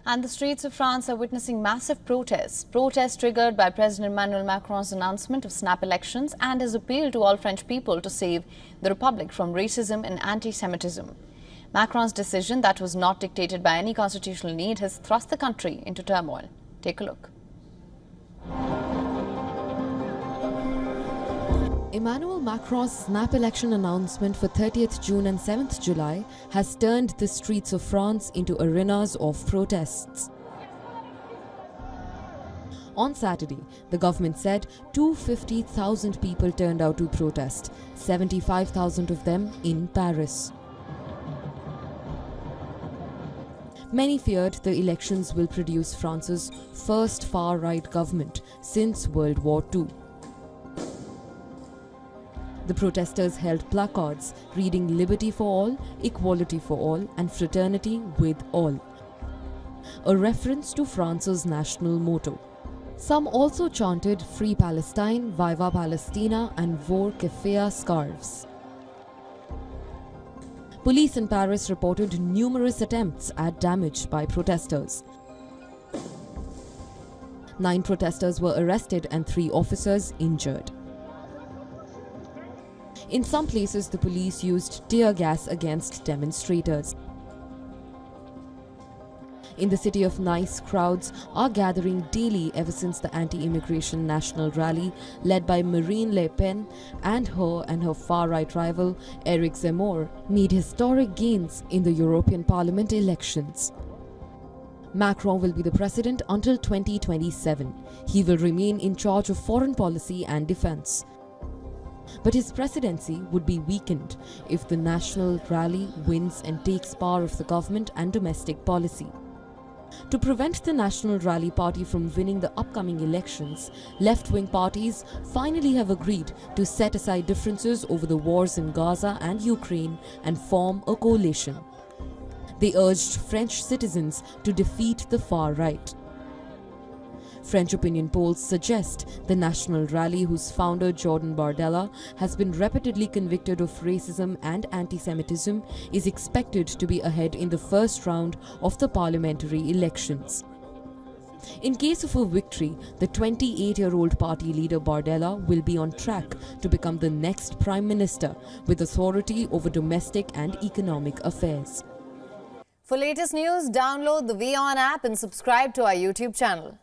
And the streets of France are witnessing massive protests. Protests triggered by President Emmanuel Macron's announcement of snap elections and his appeal to all French people to save the Republic from racism and anti-Semitism. Macron's decision, that was not dictated by any constitutional need, has thrust the country into turmoil. Take a look. Emmanuel Macron's snap election announcement for 30th June and 7th July has turned the streets of France into arenas of protests. On Saturday, the government said 250,000 people turned out to protest, 75,000 of them in Paris. Many feared the elections will produce France's first far-right government since World War II. The protesters held placards reading "Liberty for all, equality for all and fraternity with all," a reference to France's national motto. Some also chanted "Free Palestine, Viva Palestina" and "Vor que fea" scarves. Police in Paris reported numerous attempts at damage by protesters. 9 protesters were arrested and 3 officers injured. In some places, the police used tear gas against demonstrators. In the city of Nice, crowds are gathering daily ever since the anti-immigration national rally led by Marine Le Pen and her far-right rival Eric Zemmour made historic gains in the European Parliament elections. Macron will be the president until 2027. He will remain in charge of foreign policy and defense. But his presidency would be weakened if the national rally wins and takes power of the government and domestic policy. To prevent the National Rally Party from winning the upcoming elections, left-wing parties finally have agreed to set aside differences over the wars in Gaza and Ukraine and form a coalition. They urged French citizens to defeat the far right. French opinion polls suggest the National Rally, whose founder Jordan Bardella has been repeatedly convicted of racism and anti-Semitism, is expected to be ahead in the first round of the parliamentary elections. In case of a victory, the 28-year-old party leader Bardella will be on track to become the next prime minister with authority over domestic and economic affairs. For latest news, download the WION app and subscribe to our YouTube channel.